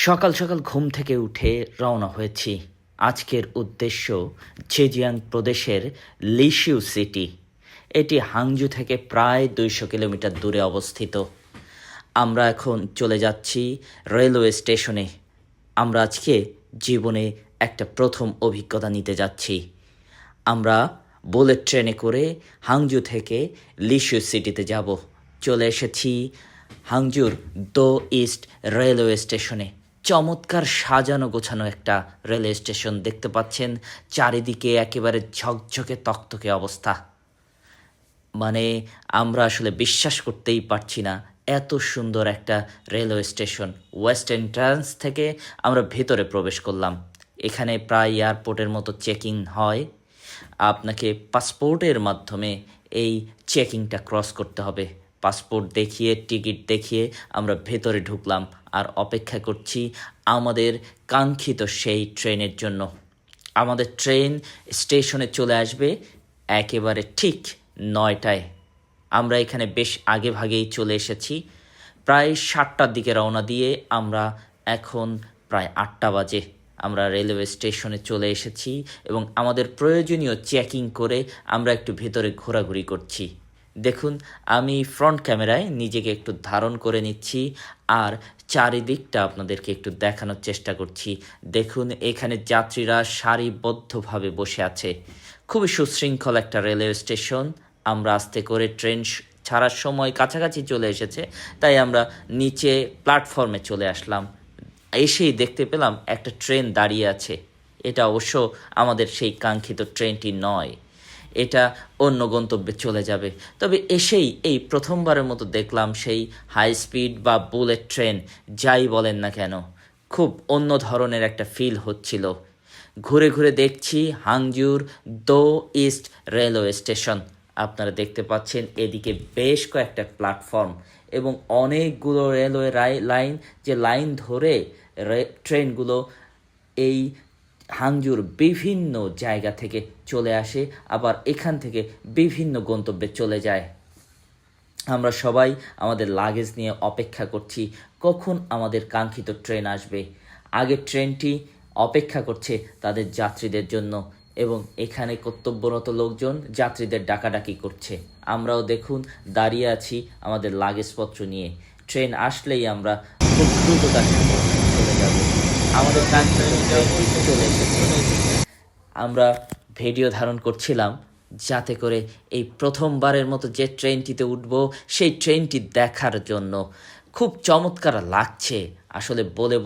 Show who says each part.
Speaker 1: সকাল সকাল ঘুম থেকে উঠে রওনা হয়েছি। আজকের উদ্দেশ্য জেজিয়াং প্রদেশের লিশিউ সিটি। এটি হাংজু থেকে প্রায় ২০০ কিলোমিটার দূরে অবস্থিত। আমরা এখন চলে যাচ্ছি রেলওয়ে স্টেশনে। আমরা আজকে জীবনে একটা প্রথম অভিজ্ঞতা নিতে যাচ্ছি। আমরা বুলেট ট্রেনে করে হাংজু থেকে লিশিউ সিটিতে যাব। চলে এসেছি হাংজুর দো ইস্ট রেলওয়ে স্টেশনে। চমৎকার সাজানো গোছানো একটা রেলওয়ে স্টেশন দেখতে পাচ্ছেন। চারিদিকে একেবারে ঝকঝকে তকতকে অবস্থা। মানে আমরা আসলে বিশ্বাস করতেই পারছি না, এত সুন্দর একটা রেলওয়ে স্টেশন। ওয়েস্ট এন্ট্রান্স থেকে আমরা ভেতরে প্রবেশ করলাম। এখানে প্রায় এয়ারপোর্টের মতো চেকিং হয়। আপনাকে পাসপোর্টের মাধ্যমে এই চেকিংটা ক্রস করতে হবে। পাসপোর্ট দেখিয়ে টিকিট দেখিয়ে আমরা ভেতরে ঢুকলাম আর অপেক্ষা করছি আমাদের কাঙ্ক্ষিত সেই ট্রেনের জন্য। আমাদের ট্রেন স্টেশনে চলে আসবে একেবারে ঠিক ৯টায়। আমরা এখানে বেশ আগে ভাগেই চলে এসেছি। প্রায় ৭টার দিকে রওনা দিয়ে আমরা এখন প্রায় ৮টা বাজে আমরা রেলওয়ে স্টেশনে চলে এসেছি এবং আমাদের প্রয়োজনীয় চেকিং করে আমরা একটু ভেতরে ঘোরাঘুরি করছি। দেখুন, আমি ফ্রন্ট ক্যামেরায় নিজেকে একটু ধারণ করে নিচ্ছি আর চারিদিকটা আপনাদেরকে একটু দেখানোর চেষ্টা করছি। দেখুন, এখানে যাত্রীরা সারিবদ্ধভাবে বসে আছে। খুবই সুশৃঙ্খল একটা রেলওয়ে স্টেশন। আমরা আস্তে করে ট্রেন ছাড়ার সময় কাছাকাছি চলে এসেছে, তাই আমরা নিচে প্ল্যাটফর্মে চলে আসলাম। এসেই দেখতে পেলাম একটা ট্রেন দাঁড়িয়ে আছে। এটা অবশ্য আমাদের সেই কাঙ্ক্ষিত ট্রেনটি নয়, এটা অন্য গন্তব্যে চলে যাবে। তবে এসেই এই প্রথমবারের মতো দেখলাম সেই হাই স্পিড বা বুলেট ট্রেন, যাই বলেন না কেন, খুব অন্য ধরনের একটা ফিল হচ্ছিল। ঘুরে ঘুরে দেখছি হাংজুর দো ইস্ট রেলওয়ে স্টেশন। আপনারা দেখতে পাচ্ছেন এদিকে বেশ কয়েকটা প্ল্যাটফর্ম এবং অনেকগুলো রেলওয়ে লাইন, যে লাইন ধরে ট্রেনগুলো এই হাংজুর বিভিন্ন জায়গা থেকে চলে আসে, আবার এখান থেকে বিভিন্ন গন্তব্যে চলে যায়। আমরা সবাই আমাদের লাগেজ নিয়ে অপেক্ষা করছি কখন আমাদের কাঙ্ক্ষিত ট্রেন আসবে। আগের ট্রেনটি অপেক্ষা করছে তাদের যাত্রীদের জন্য এবং এখানে কর্তব্যরত লোকজন যাত্রীদের ডাকাডাকি করছে। আমরাও দেখুন দাঁড়িয়ে আছি আমাদের লাগেজপত্র নিয়ে। ট্রেন আসলেই আমরা খুব দ্রুততার সাথে চলে যাব। আমাদের কাঙ্ক্ষিত ট্রেনটি চলে এসেছে। আমরা ভিডিও ধারণ করছিলাম যাতে করে এই প্রথমবারের মতো যে ট্রেনটিতে উঠব সেই ট্রেনটি দেখার জন্য। খুব চমৎকার লাগছে আসলে, বলে